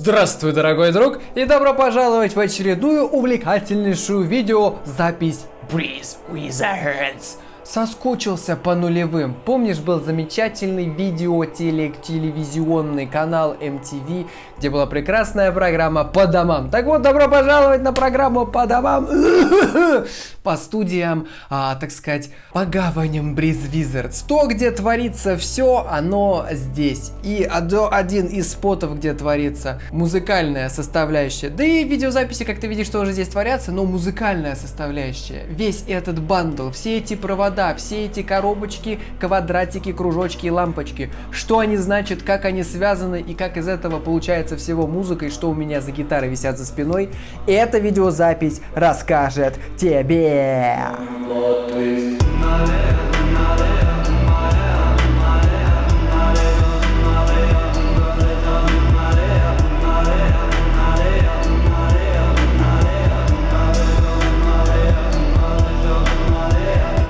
Здравствуй, дорогой друг, и добро пожаловать в очередную увлекательнейшую видеозапись Breathe with the Hands. Соскучился по нулевым. Помнишь, был замечательный телевизионный канал MTV, где была прекрасная программа «По домам». Так вот, добро пожаловать на программу «По домам», по студиям, так сказать, по гаваням Breathe Wizards. То, где творится все, оно здесь. И один из спотов, где творится музыкальная составляющая. Да и видеозаписи, как ты видишь, тоже здесь творятся, но музыкальная составляющая. Весь этот бандл, все эти провода, все эти коробочки, квадратики, кружочки и лампочки. Что они значат, как они связаны и как из этого получается всего музыка и что у меня за гитары висят за спиной. Эта видеозапись расскажет тебе.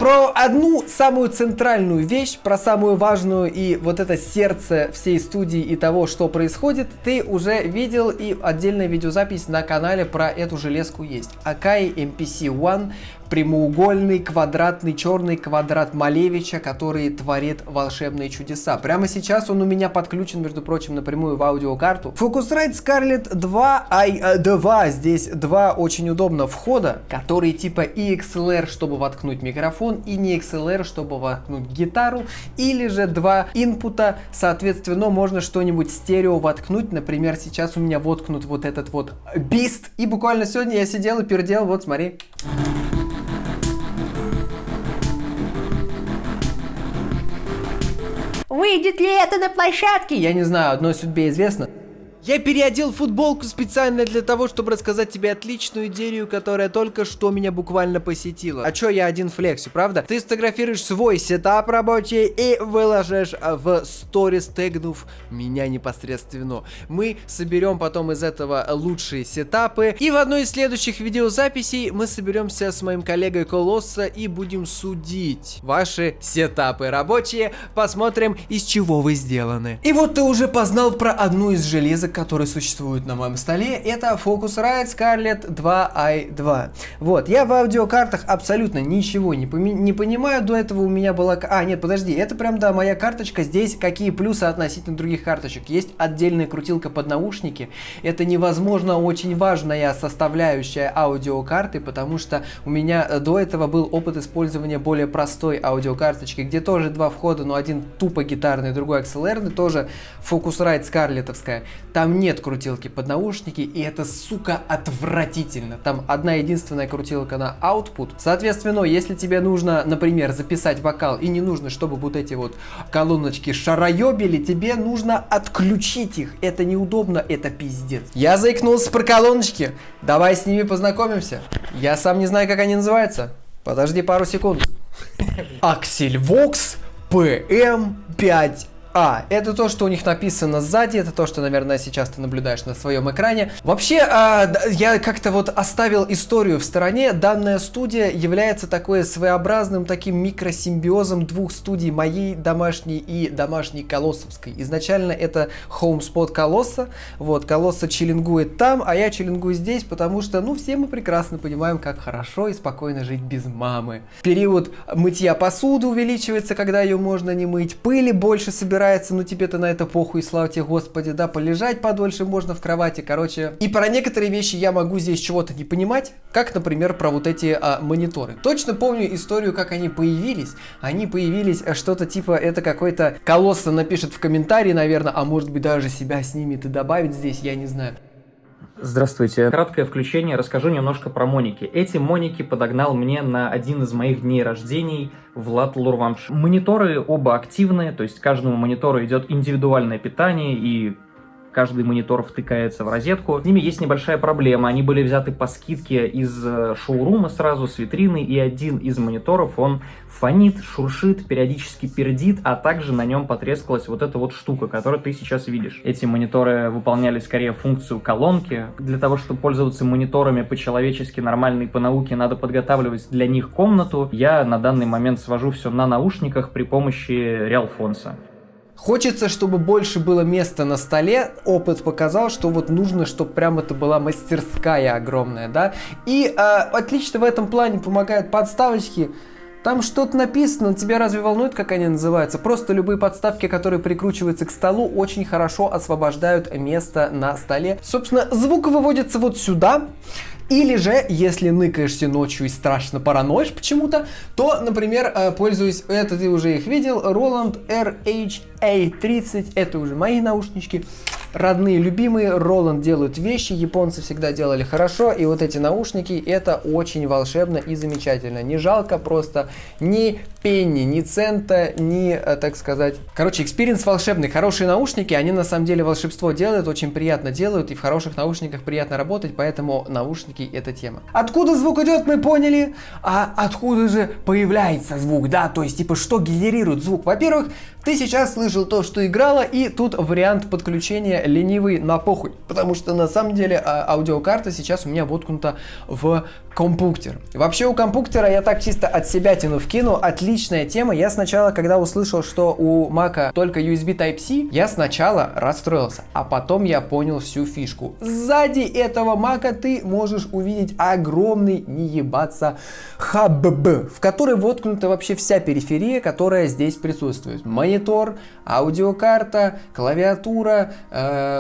Про одну самую центральную вещь, про самую важную и вот это сердце всей студии и того, что происходит, ты уже видел, и отдельная видеозапись на канале про эту железку есть. Akai MPC-1, прямоугольный, квадратный, черный квадрат Малевича, который творит волшебные чудеса. Прямо сейчас он у меня подключен, между прочим, напрямую в аудиокарту. Focusrite Scarlett 2 i2. Здесь два очень удобно входа, которые типа и XLR, чтобы воткнуть микрофон, и не XLR, чтобы воткнуть гитару, или же два инпута, соответственно, можно что-нибудь стерео воткнуть. Например, сейчас у меня воткнут вот этот вот Beast, и буквально сегодня я сидел и пердел, вот смотри. Выйдет ли это на площадке? Я не знаю, одной судьбе известно. Я переодел футболку специально для того, чтобы рассказать тебе отличную идею, которая только что меня буквально посетила. А чё я один флексю, правда? Ты сфотографируешь свой сетап рабочий и выложишь в сторис, тегнув меня непосредственно. Мы соберем потом из этого лучшие сетапы. И в одной из следующих видеозаписей мы соберемся с моим коллегой Колосса и будем судить ваши сетапы рабочие. Посмотрим, из чего вы сделаны. И вот ты уже познал про одну из железок, которые существуют на моем столе. Это Focusrite Scarlett 2 i2. Вот, я в аудиокартах абсолютно ничего не понимаю. До этого у меня была... нет, подожди, это прям, да, моя карточка. Здесь какие плюсы относительно других карточек. Есть отдельная крутилка под наушники. Это невозможно очень важная составляющая аудиокарты, потому что у меня до этого был опыт использования более простой аудиокарточки, где тоже два входа, но один тупо гитарный, другой XLR, тоже Focusrite Scarlett'овская. Там нет крутилки под наушники, и это, сука, отвратительно. Там одна единственная крутилка на output. Соответственно, если тебе нужно, например, записать вокал, и не нужно, чтобы вот эти вот колоночки шароебили, тебе нужно отключить их. Это неудобно, это пиздец. Я заикнулся про колоночки. Давай с ними познакомимся. Я сам не знаю, как они называются. Подожди пару секунд. Axelvox PM5. Это то, что у них написано сзади, это то, что, наверное, сейчас ты наблюдаешь на своем экране. Вообще, я как-то вот оставил историю в стороне. Данная студия является такой своеобразным таким микросимбиозом двух студий, моей домашней и домашней колоссовской. Изначально это хоумспот Колосса. Вот, Колосса чиллингует там, а я чиллингую здесь, потому что, ну, все мы прекрасно понимаем, как хорошо и спокойно жить без мамы. Период мытья посуды увеличивается, когда ее можно не мыть. Пыли больше собирается. Ну тебе-то на это похуй, слава тебе, Господи, да, полежать подольше можно в кровати, короче. И про некоторые вещи я могу здесь чего-то не понимать, как, например, про вот эти мониторы. Точно помню историю, как они появились. Они появились что-то типа, это какой-то Колосса напишет в комментарии, наверное, а может быть даже себя снимет и добавит здесь, я не знаю. Здравствуйте. Краткое включение, расскажу немножко про моники. Эти моники подогнал мне на один из моих дней рождений Влад Лурванш. Мониторы оба активные, то есть каждому монитору идет индивидуальное питание и каждый монитор втыкается в розетку. С ними есть небольшая проблема. Они были взяты по скидке из шоурума сразу, с витрины, и один из мониторов, он фонит, шуршит, периодически пердит, а также на нем потрескалась вот эта вот штука, которую ты сейчас видишь. Эти мониторы выполняли скорее функцию колонки. Для того, чтобы пользоваться мониторами по-человечески нормально и по науке, надо подготавливать для них комнату. Я на данный момент свожу все на наушниках при помощи Realfonsa. Хочется, чтобы больше было места на столе. Опыт показал, что вот нужно, чтобы прям это была мастерская огромная, да. И отлично в этом плане помогают подставочки. Там что-то написано, тебя разве волнует, как они называются? Просто любые подставки, которые прикручиваются к столу, очень хорошо освобождают место на столе. Собственно, звук выводится вот сюда. Или же, если ныкаешься ночью и страшно параноишь почему-то, то, например, пользуясь, это ты уже их видел, Roland RHA30, это уже мои наушнички. Родные, любимые, Roland делают вещи, японцы всегда делали хорошо, и вот эти наушники, это очень волшебно и замечательно. Не жалко просто ни пенни, ни цента, ни, так сказать... Короче, экспириенс волшебный. Хорошие наушники, они на самом деле волшебство делают, очень приятно делают, и в хороших наушниках приятно работать, поэтому наушники — это тема. Откуда звук идет, мы поняли, а откуда же появляется звук, да, то есть, типа, что генерирует звук? Во-первых, ты сейчас слышал то, что играло, и тут вариант подключения ленивый на похуй, потому что на самом деле аудиокарта сейчас у меня воткнута в компьютер. Вообще у компьютера, я так чисто от себя вкину, отличная тема. Я сначала, когда услышал, что у Мака только USB Type-C, я сначала расстроился, а потом я понял всю фишку. Сзади этого Мака ты можешь увидеть огромный, не ебаться, хаб, в который воткнута вообще вся периферия, которая здесь присутствует. Монитор, аудиокарта, клавиатура,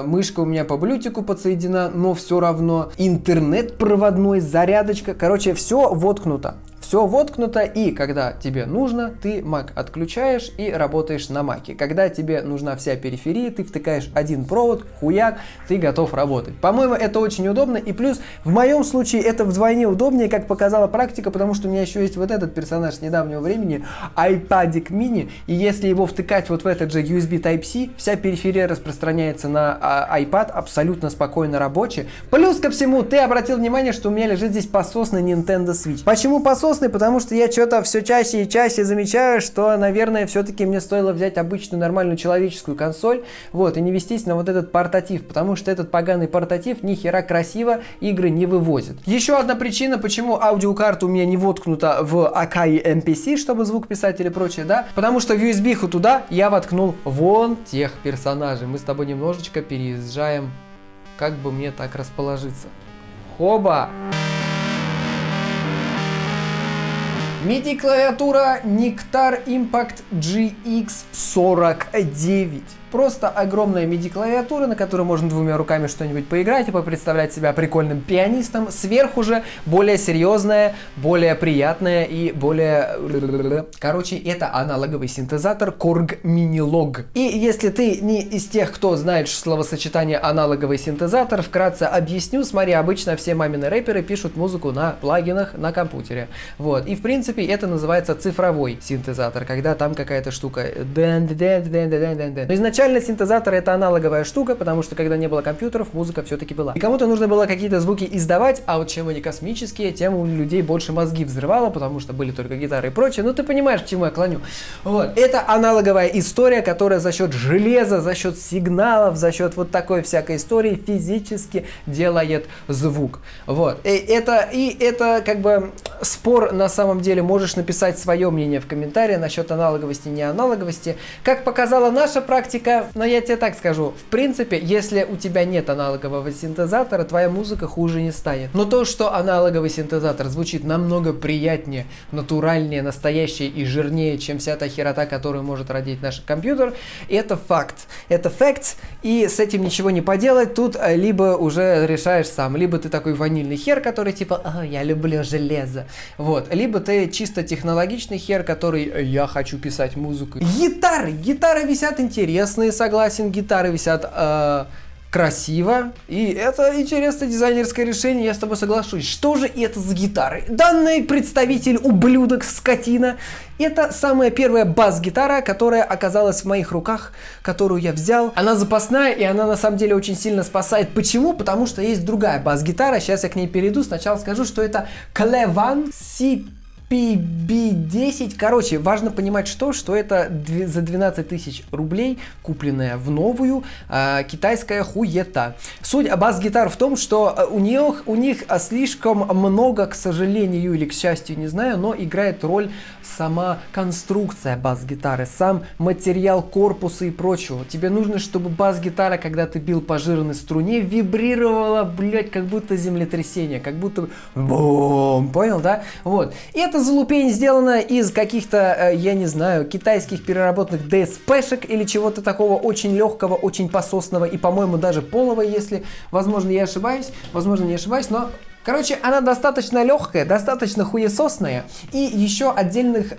мышка у меня по блютику подсоединена, но все равно интернет проводной, зарядочка. Короче, все воткнуто. Все воткнуто, и когда тебе нужно, ты Mac отключаешь и работаешь на Mac'е. Когда тебе нужна вся периферия, ты втыкаешь один провод, хуяк, ты готов работать. По-моему, это очень удобно, и плюс в моем случае это вдвойне удобнее, как показала практика, потому что у меня еще есть вот этот персонаж с недавнего времени, iPadик mini, и если его втыкать вот в этот же USB Type-C, вся периферия распространяется на iPad абсолютно спокойно рабочий. Плюс ко всему, ты обратил внимание, что у меня лежит здесь пососный Nintendo Switch. Почему пососный? Потому что я что-то все чаще и чаще замечаю, что, наверное, все-таки мне стоило взять обычную нормальную человеческую консоль, вот, и не вестись на вот этот портатив, потому что этот поганый портатив ни хера красиво игры не вывозит. Еще одна причина, почему аудиокарта у меня не воткнута в Akai MPC, чтобы звук писать или прочее, да, потому что в USB-ху туда я воткнул вон тех персонажей. Мы с тобой немножечко переезжаем, как бы мне так расположиться. Хоба! MIDI-клавиатура Nectar Impact GX49. Просто огромная MIDI-клавиатура, на которой можно двумя руками что-нибудь поиграть и представлять себя прикольным пианистом. Сверху же более серьезная, более приятная и более... Короче, это аналоговый синтезатор Korg Minilog. И если ты не из тех, кто знает словосочетание аналоговый синтезатор, вкратце объясню. Смотри, обычно все мамины рэперы пишут музыку на плагинах на компьютере. Вот. И в принципе это называется цифровой синтезатор, когда там какая-то штука... Но изначально синтезатор — это аналоговая штука, потому что когда не было компьютеров, музыка все-таки была. И кому-то нужно было какие-то звуки издавать, а вот чем они космические, тем у людей больше мозги взрывало, потому что были только гитары и прочее. Ну ты понимаешь, к чему я клоню. Вот. Это аналоговая история, которая за счет железа, за счет сигналов, за счет вот такой всякой истории физически делает звук. Вот. И это как бы спор на самом деле. Можешь написать свое мнение в комментарии насчет аналоговости, не аналоговости. Как показала наша практика, но я тебе так скажу, в принципе, если у тебя нет аналогового синтезатора, твоя музыка хуже не станет. Но то, что аналоговый синтезатор звучит намного приятнее, натуральнее, настоящее и жирнее, чем вся та херота, которую может родить наш компьютер, это факт. Это факт, и с этим ничего не поделать. Тут либо уже решаешь сам, либо ты такой ванильный хер, который типа, я люблю железо. Вот. Либо ты чисто технологичный хер, который, я хочу писать музыку. Гитары висят интересные, согласен, гитары висят красиво, и это интересное дизайнерское решение, я с тобой соглашусь. Что же это за гитары? Данный представитель, ублюдок, скотина, это самая первая бас-гитара, которая оказалась в моих руках, которую я взял. Она запасная, и она на самом деле очень сильно спасает. Почему? Потому что есть другая бас-гитара, сейчас я к ней перейду. Сначала скажу, что это Clevan C5 PB10. Короче, важно понимать, что это за 12 тысяч рублей купленная в новую китайская хуета. Суть бас-гитар в том, что у них слишком много, к сожалению или к счастью, не знаю, но играет роль сама конструкция бас-гитары, сам материал корпуса и прочего. Тебе нужно, чтобы бас-гитара, когда ты бил по жирной струне, вибрировала, блять, как будто землетрясение, как будто бум, понял, да? Вот. И эта залупень сделана из каких-то, я не знаю, китайских переработанных DSP-шек или чего-то такого очень легкого, очень пососного и, по-моему, даже полого, если, возможно, я ошибаюсь, но... Короче, она достаточно легкая, достаточно хуесосная, и еще отдельных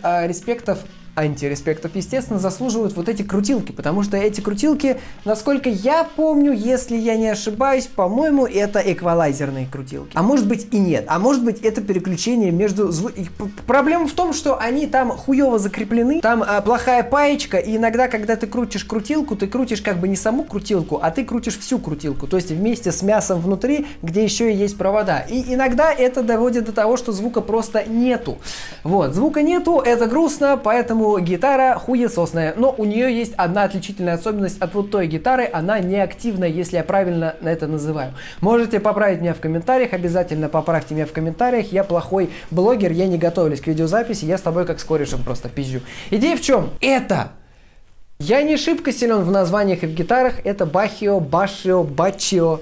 антиреспектов, естественно, заслуживают вот эти крутилки, потому что эти крутилки, насколько я помню, если я не ошибаюсь, по-моему, это эквалайзерные крутилки. А может быть и нет, а может быть это переключение между Проблема в том, что они там хуево закреплены, там плохая паечка, и иногда, когда ты крутишь крутилку, ты крутишь как бы не саму крутилку, а ты крутишь всю крутилку, то есть вместе с мясом внутри, где еще и есть провода. И иногда это доводит до того, что звука просто нету. Вот, звука нету, это грустно, поэтому гитара хуесосная, но у нее есть одна отличительная особенность от вот той гитары, она неактивная, если я правильно это называю. Можете поправить меня в комментариях, обязательно поправьте меня в комментариях, я плохой блогер, я не готовлюсь к видеозаписи, я с тобой как с корешем просто пизжу. Идея в чем? Я не шибко силен в названиях и в гитарах, это бахио, башио, бачио.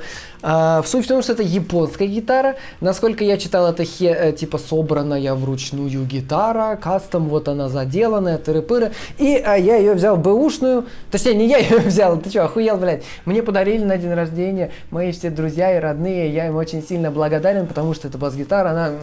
Суть в том, что это японская гитара. Насколько я читал, это типа собранная вручную гитара, кастом, вот она заделанная, тыры-пыры. И я ее взял бэушную, точнее не я ее взял, ты что, охуел, блядь. Мне подарили на день рождения мои все друзья и родные, я им очень сильно благодарен, потому что эта бас-гитара,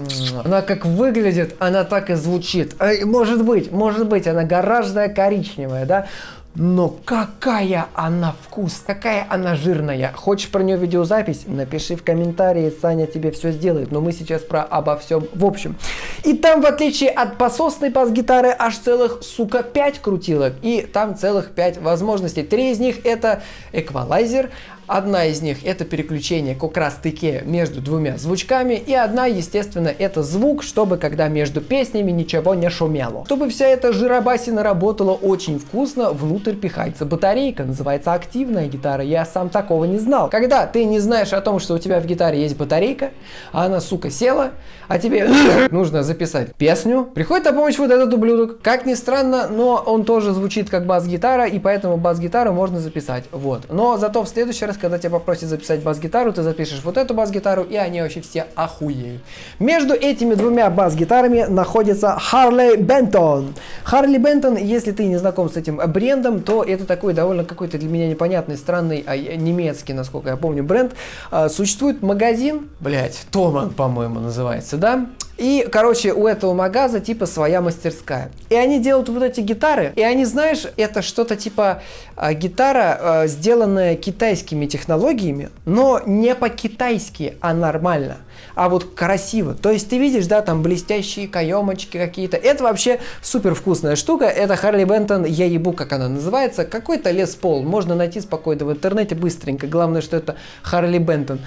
она как выглядит, она так и звучит. Может быть, она гаражная, коричневая, да? Но какая она вкусная, какая она жирная. Хочешь про нее видеозапись? Напиши в комментарии, Саня тебе все сделает. Но мы сейчас обо всем в общем. И там, в отличие от пососной бас-гитары, аж целых, 5 крутилок. И там целых 5 возможностей. 3 из них это эквалайзер. Одна из них это переключение как раз-таки между двумя звучками, и одна, естественно, это звук, чтобы когда между песнями ничего не шумело. Чтобы вся эта жиробасина работала очень вкусно, внутрь пихается батарейка, называется активная гитара, я сам такого не знал. Когда ты не знаешь о том, что у тебя в гитаре есть батарейка, а она, сука, села, а тебе нужно записать песню, приходит на помощь вот этот ублюдок. Как ни странно, но он тоже звучит как бас-гитара, и поэтому бас-гитару можно записать, вот. Но зато в следующий раз, когда тебя попросят записать бас-гитару, ты запишешь вот эту бас-гитару, и они вообще все охуеют. Между этими двумя бас-гитарами находится Harley Benton. Harley Benton, если ты не знаком с этим брендом, то это такой довольно какой-то для меня непонятный, странный, немецкий, насколько я помню, бренд. Существует магазин, Томан, по-моему, называется, да? И, короче, у этого магаза типа своя мастерская. И они делают вот эти гитары, и они, знаешь, это что-то типа гитара, сделанная китайскими технологиями, но не по-китайски, а нормально. А вот красиво. То есть ты видишь, да, там блестящие каемочки какие-то. Это вообще супер вкусная штука. Это Harley Benton, я ебу, как она называется. Какой-то Les Paul. Можно найти спокойно в интернете быстренько. Главное, что это Harley Benton.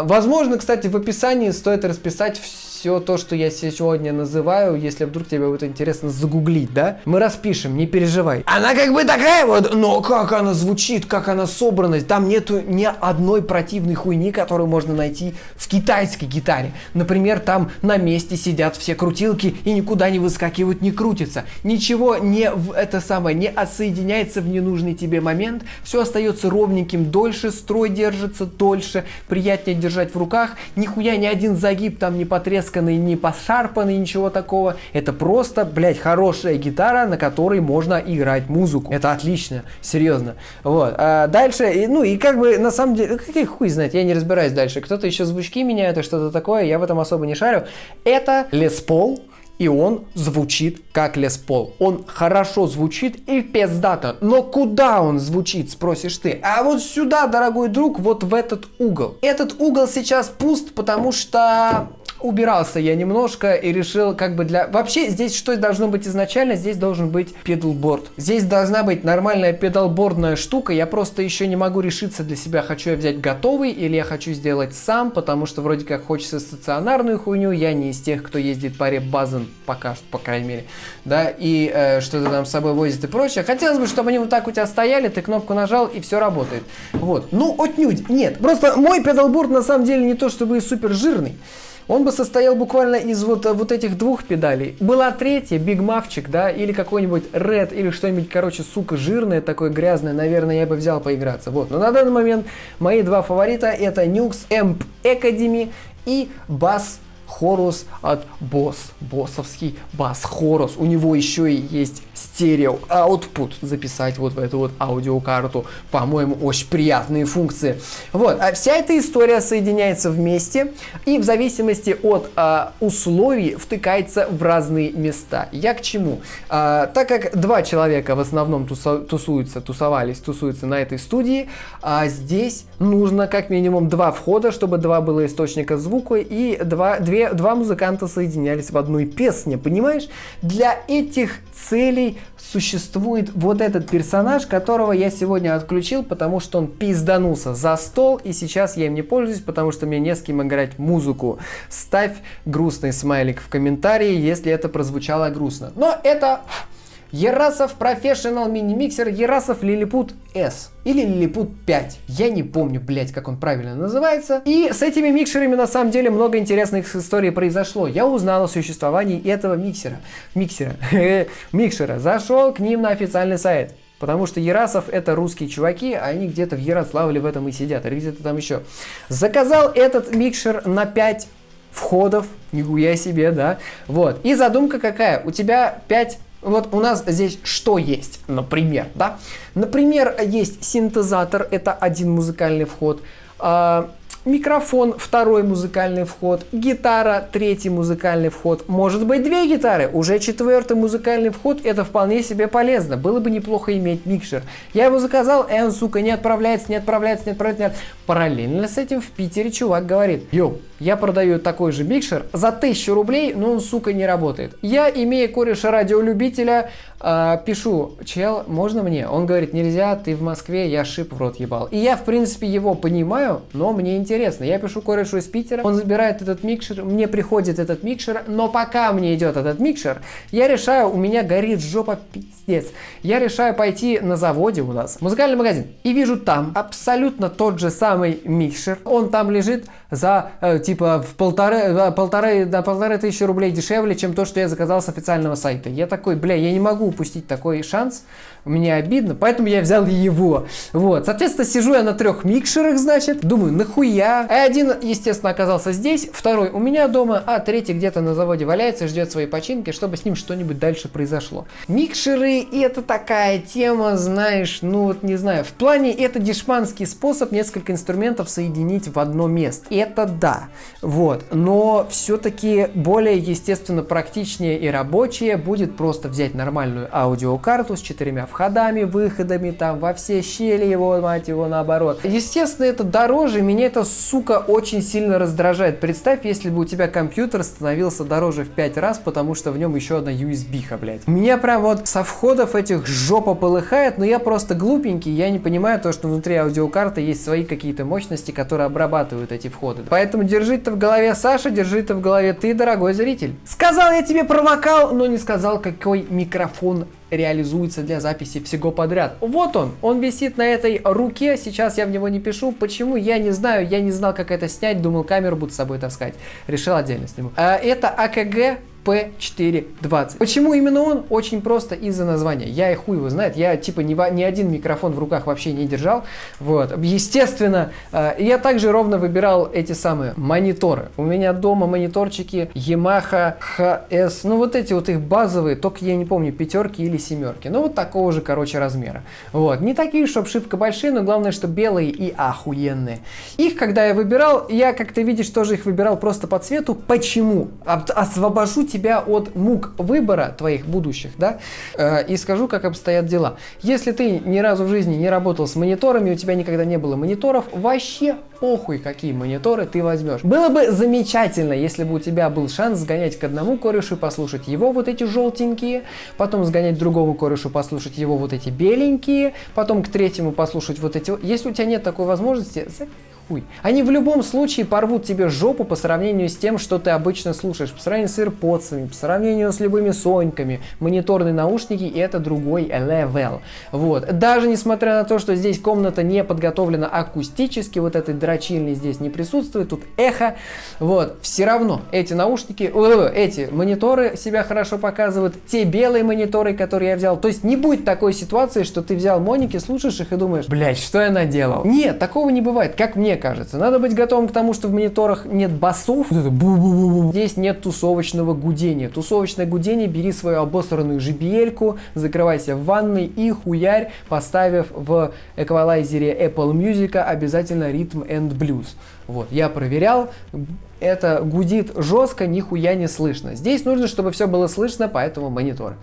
Возможно, кстати, в описании стоит расписать все то, что я сегодня называю, если вдруг тебе будет интересно загуглить, да? Мы распишем, не переживай. Она как бы такая вот, но как она звучит, как она собрана. Там нету ни одной противной хуйни, которую можно найти в китайской гитаре. Например, там на месте сидят все крутилки и никуда не выскакивают, не крутятся. Ничего не отсоединяется в ненужный тебе момент. Все остается ровненьким дольше, строй держится дольше, приятнее держать в руках. Нихуя ни один загиб там не потресканный, не пошарпанный, ничего такого. Это просто, хорошая гитара, на которой можно играть музыку. Это отлично, серьезно. Вот. А дальше, и как бы на самом деле, какой хуй знает, я не разбираюсь дальше. Кто-то еще звучки меняет и что-то такое, я в этом особо не шарю. Это Les Paul. И он звучит как Les Paul. Он хорошо звучит и пиздато. Но куда он звучит, спросишь ты? А вот сюда, дорогой друг, вот в этот угол. Этот угол сейчас пуст, потому что убирался я немножко и решил как бы для... Вообще здесь что должно быть изначально? Здесь должен быть педалборд. Здесь должна быть нормальная педалбордная штука. Я просто еще не могу решиться для себя, хочу я взять готовый или я хочу сделать сам, потому что вроде как хочется стационарную хуйню. Я не из тех, кто ездит по реп-базам пока, по крайней мере, да, и что-то там с собой возит и прочее. Хотелось бы, чтобы они вот так у тебя стояли, ты кнопку нажал и все работает. Вот. Ну, отнюдь. Нет. Просто мой педалборд на самом деле не то чтобы супер жирный. Он бы состоял буквально из вот этих двух педалей. Была третья, Big Mavчик, да, или какой-нибудь Red, или что-нибудь, короче, сука, жирное, такое грязное, наверное, я бы взял поиграться. Вот, но на данный момент мои два фаворита это Nux Amp Academy и Bass Horus от Boss. Боссовский Bass Horus. У него еще и есть стерео output записать вот в эту вот аудиокарту. По-моему, очень приятные функции. Вот. А вся эта история соединяется вместе и в зависимости от условий втыкается в разные места. Я к чему? Так как два человека в основном тусуются на этой студии, здесь нужно как минимум два входа, чтобы два было источника звука и два музыканта соединялись в одной песне, понимаешь? Для этих целей существует вот этот персонаж, которого я сегодня отключил, потому что он пизданулся за стол, и сейчас я им не пользуюсь, потому что мне не с кем играть музыку. Ставь грустный смайлик в комментарии, если это прозвучало грустно. Но это... Ерасов Professional Mini Mixer Ерасов Lilliput S или Lilliput 5. Я не помню, блять, как он правильно называется. И с этими микшерами на самом деле много интересных историй произошло. Я узнал о существовании этого микшера. Зашел к ним на официальный сайт. Потому что Ерасов это русские чуваки, а они где-то в Ярославле в этом и сидят, или где-то там еще. Заказал этот микшер на 5 входов. Нихуя себе, да. Вот. И задумка какая? У тебя 5... Вот у нас здесь что есть, например, да? Например, есть синтезатор, это один музыкальный вход, микрофон, второй музыкальный вход, гитара, третий музыкальный вход, может быть две гитары, уже четвертый музыкальный вход, это вполне себе полезно, было бы неплохо иметь микшер. Я его заказал, и он, сука, не отправляется. Параллельно с этим в Питере чувак говорит: йоу, я продаю такой же микшер за 1000 рублей, но он, сука, не работает. Я, имея кореша радиолюбителя, пишу: чел, можно мне? Он говорит: нельзя, ты в Москве, я шип в рот ебал. И я, в принципе, его понимаю, но мне интересно. Я пишу корешу из Питера, он забирает этот микшер, мне приходит этот микшер, но пока мне идет этот микшер, я решаю, у меня горит жопа пиздец. Я решаю пойти на заводе у нас, музыкальный магазин, и вижу там абсолютно тот же самый микшер. Он там лежит за типа в полторы тысячи рублей дешевле, чем то, что я заказал с официального сайта. Я такой: бля, я не могу упустить такой шанс, мне обидно, поэтому я взял его. Вот, соответственно, сижу я на 3 микшерах, значит, думаю, нахуя? Один, естественно, оказался здесь, второй у меня дома, а третий где-то на заводе валяется, ждет своей починки, чтобы с ним что-нибудь дальше произошло. Микшеры — это такая тема, знаешь, ну вот не знаю, в плане это дешманский способ несколько инструментов соединить в одно место. Это да, вот, но все-таки более, естественно, практичнее и рабочее будет просто взять нормальную аудиокарту с 4 входами, выходами, там, во все щели его, мать его, наоборот. Естественно, это дороже, меня это, сука, очень сильно раздражает. Представь, если бы у тебя компьютер становился дороже в 5 раз, потому что в нем еще одна USB-ха, блядь. Меня прям вот со входов этих жопа полыхает, но я просто глупенький, я не понимаю то, что внутри аудиокарты есть свои какие-то мощности, которые обрабатывают эти входы. Поэтому держи это в голове, Саша, держи это в голове ты, дорогой зритель. Сказал я тебе про вокал, но не сказал, какой микрофон реализуется для записи всего подряд. Вот он висит на этой руке, сейчас я в него не пишу. Почему? Я не знаю, я не знал, как это снять, думал, камеру буду с собой таскать. Решил отдельно сниму. Это АКГ P420. Почему именно он? Очень просто из-за названия. Я и хуй его знает. Я типа ни один микрофон в руках вообще не держал. Вот. Естественно, я также ровно выбирал эти самые мониторы. У меня дома мониторчики Yamaha HS. Ну вот эти вот их базовые, только я не помню, 5 или 7. Ну вот такого же, короче, размера. Вот. Не такие, чтобы шибко большие, но главное, что белые и охуенные. Их, когда я выбирал, я, как ты видишь, тоже их выбирал просто по цвету. Почему? Освобожу тебя тебя от мук выбора твоих будущих, да, и скажу, как обстоят дела. Если ты ни разу в жизни не работал с мониторами, у тебя никогда не было мониторов, вообще похуй, какие мониторы ты возьмешь. Было бы замечательно, если бы у тебя был шанс сгонять к одному корешу и послушать его вот эти желтенькие, потом сгонять к другому корешу, послушать его вот эти беленькие, потом к третьему послушать вот эти. Если у тебя нет такой возможности, хуй. Они в любом случае порвут тебе жопу по сравнению с тем, что ты обычно слушаешь. По сравнению с AirPods'ами, по сравнению с любыми соньками. Мониторные наушники — и это другой level. Вот. Даже несмотря на то, что здесь комната не подготовлена акустически, вот этой дрочильни здесь не присутствует, тут эхо. Вот. Все равно эти наушники, эти мониторы себя хорошо показывают. Те белые мониторы, которые я взял. То есть не будет такой ситуации, что ты взял моники, слушаешь их и думаешь, блять, что я наделал? Нет, такого не бывает, как мне кажется. Надо быть готовым к тому, что в мониторах нет басов. Здесь нет тусовочного гудения. Тусовочное гудение — бери свою обосранную JBL-ку, закрывайся в ванной и хуярь, поставив в эквалайзере Apple Music обязательно Rhythm and Blues. Вот, я проверял, это гудит жестко, нихуя не слышно. Здесь нужно, чтобы все было слышно, поэтому монитор.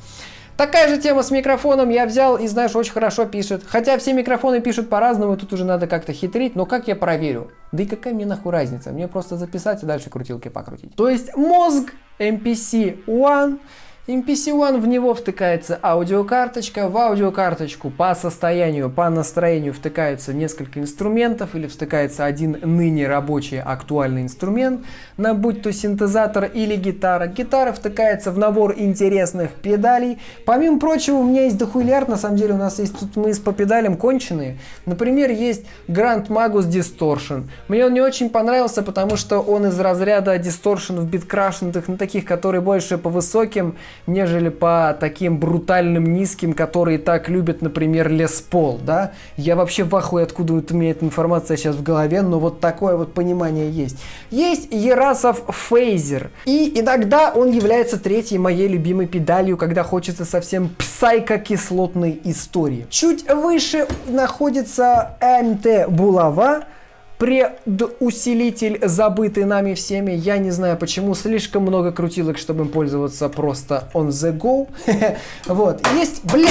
Такая же тема с микрофоном я взял и, знаешь, очень хорошо пишет. Хотя все микрофоны пишут по-разному, тут уже надо как-то хитрить, но как я проверю? Да и какая мне нахуй разница? Мне просто записать и дальше крутилки покрутить. То есть мозг MPC One. MPC One, в него втыкается аудиокарточка, в аудиокарточку по состоянию, по настроению втыкается несколько инструментов или втыкается один ныне рабочий актуальный инструмент, будь то синтезатор или гитара. Гитара втыкается в набор интересных педалей. Помимо прочего, у меня есть дохуйлярд, на самом деле у нас есть, тут мы по педалям конченые. Например, есть Grand Magus Distortion. Мне он не очень понравился, потому что он из разряда дисторшенов биткрашенных, на таких, которые больше по высоким, нежели по таким брутальным низким, которые так любят, например, Лес Пол, да? Я вообще в ахуе, откуда у меня эта информация сейчас в голове, но вот такое вот понимание есть. Есть Ерасов Фейзер, и иногда он является третьей моей любимой педалью, когда хочется совсем псайко-кислотной истории. Чуть выше находится МТ Булава, предусилитель, забытый нами всеми. Я не знаю почему, слишком много крутилок, чтобы им пользоваться просто on the go. Вот, есть, блядь,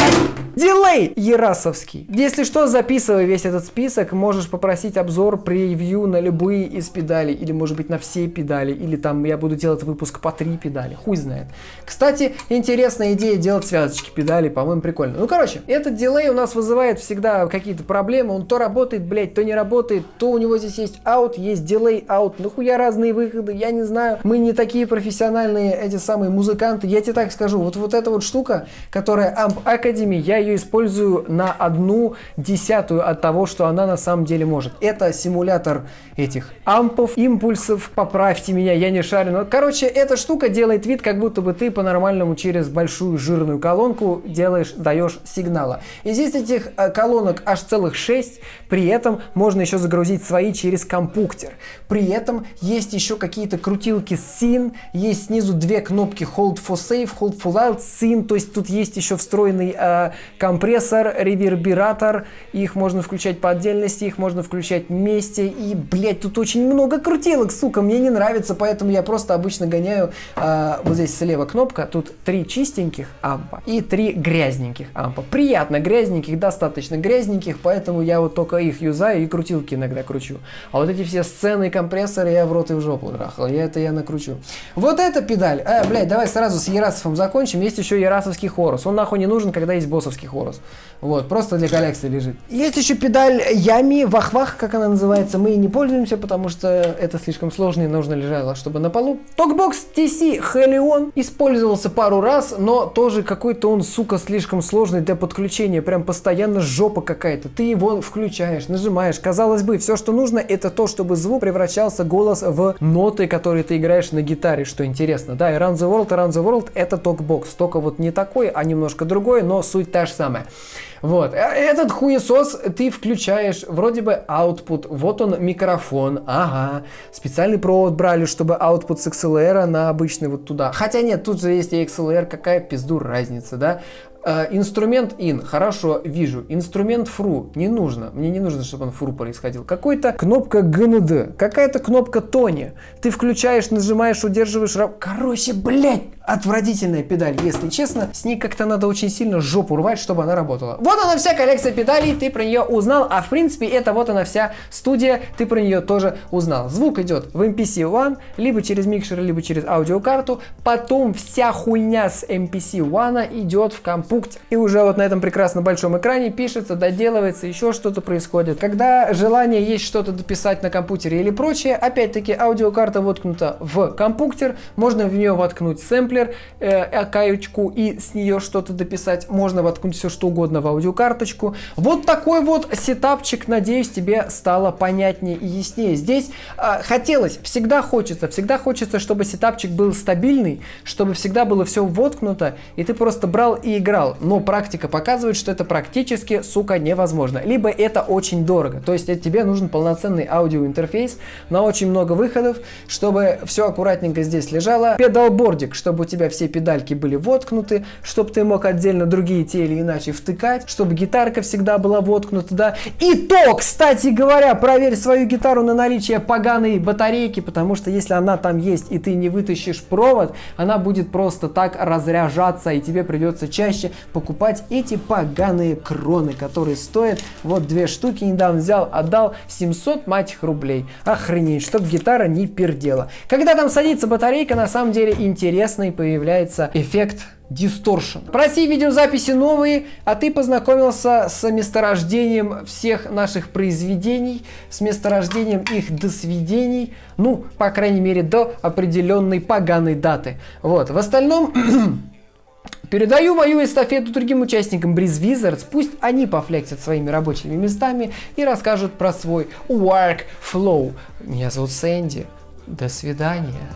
дилей ерасовский. Если что, записывай весь этот список, можешь попросить обзор, превью на любые из педалей, или может быть на все педали, или там я буду делать выпуск по 3 педали, хуй знает. Кстати, интересная идея делать связочки педалей, по-моему, прикольно. Ну, короче, этот дилей у нас вызывает всегда какие-то проблемы, он то работает, блядь, то не работает, то у него здесь есть аут, есть дилей, аут, нахуя разные выходы, я не знаю. Мы не такие профессиональные эти самые музыканты. Я тебе так скажу, вот эта вот штука, которая Amp Academy, я ее использую на 1/10 от того, что она на самом деле может. Это симулятор этих ампов, импульсов, поправьте меня, я не шарю. Но, короче, эта штука делает вид, как будто бы ты по-нормальному через большую жирную колонку даешь сигнала. И здесь этих колонок аж целых 6, при этом можно еще загрузить свои через компуктер. При этом есть еще какие-то крутилки SYN, есть снизу 2 кнопки Hold for Save, Hold for Loud, SYN, то есть тут есть еще встроенный компрессор, ревербератор, их можно включать по отдельности, их можно включать вместе, и, блять, тут очень много крутилок, сука, мне не нравится, поэтому я просто обычно гоняю, вот здесь слева кнопка, тут 3 чистеньких ампа и 3 грязненьких ампа. Приятно грязненьких, достаточно грязненьких, поэтому я вот только их юзаю и крутилки иногда кручу. А вот эти все сцены и компрессоры я в рот и в жопу трахал. Я накручу. Вот эта педаль. Блядь, давай сразу с Ерасовым закончим. Есть еще Ерасовский хорус. Он нахуй не нужен, когда есть боссовский хорус. Вот, просто для коллекции лежит. Есть еще педаль Ями, вах-вах, как она называется. Мы не пользуемся, потому что это слишком сложно и нужно лежало, чтобы на полу. Talkbox TC Helion использовался пару раз, но тоже какой-то он, сука, слишком сложный для подключения. Прям постоянно жопа какая-то. Ты его включаешь, нажимаешь. Казалось бы, все, что нужно, это то, чтобы звук превращался голос в ноты, которые ты играешь на гитаре, что интересно. Да, и Run the World это Talkbox. Только вот не такой, а немножко другой, но суть та же самая. Вот, этот хуесос ты включаешь, вроде бы output, вот он микрофон, ага, специальный провод брали, чтобы output с XLR на обычный вот туда. Хотя нет, тут же есть и XLR, какая пизду разница, да? Инструмент in, хорошо, вижу. Инструмент фру, не нужно. Мне не нужно, чтобы он фру происходил. Какой-то кнопка GND, какая-то кнопка Тони. Ты включаешь, нажимаешь, удерживаешь. Короче, блядь, отвратительная педаль, если честно. С ней как-то надо очень сильно жопу рвать, чтобы она работала. Вот она вся коллекция педалей, ты про нее узнал. А в принципе, это вот она вся студия, ты про нее тоже узнал. Звук идет в MPC One, либо через микшер, либо через аудиокарту. Потом вся хуйня с MPC One идет в компьютер. И уже вот на этом прекрасно большом экране пишется, доделывается, еще что-то происходит. Когда желание есть что-то дописать на компьютере или прочее, опять-таки аудиокарта воткнута в компьютер, можно в нее воткнуть сэмплер, каечку и с нее что-то дописать, можно воткнуть все что угодно в аудиокарточку. Вот такой вот сетапчик, надеюсь, тебе стало понятнее и яснее. Здесь всегда хочется, чтобы сетапчик был стабильный, чтобы всегда было все воткнуто, и ты просто брал и играл. Но практика показывает, что это практически, сука, невозможно. Либо это очень дорого, то есть тебе нужен полноценный аудиоинтерфейс на очень много выходов, чтобы все аккуратненько здесь лежало. Педалбордик, чтобы у тебя все педальки были воткнуты, чтобы ты мог отдельно другие те или иначе втыкать, чтобы гитарка всегда была воткнута, да. И то, кстати говоря, проверь свою гитару на наличие поганой батарейки, потому что если она там есть и ты не вытащишь провод, она будет просто так разряжаться, и тебе придется чаще покупать эти поганые кроны, которые стоят, вот 2 штуки недавно взял, отдал 700, мать их, рублей. Охренеть, чтоб гитара не пердела. Когда там садится батарейка, на самом деле интересный появляется эффект дисторшн. Проси видеозаписи новые, а ты познакомился с месторождением всех наших произведений, с месторождением их досведений, ну, по крайней мере, до определенной поганой даты. Вот, в остальном... Передаю мою эстафету другим участникам Breeze Wizards, пусть они пофлексят своими рабочими местами и расскажут про свой workflow. Меня зовут Сэнди. До свидания.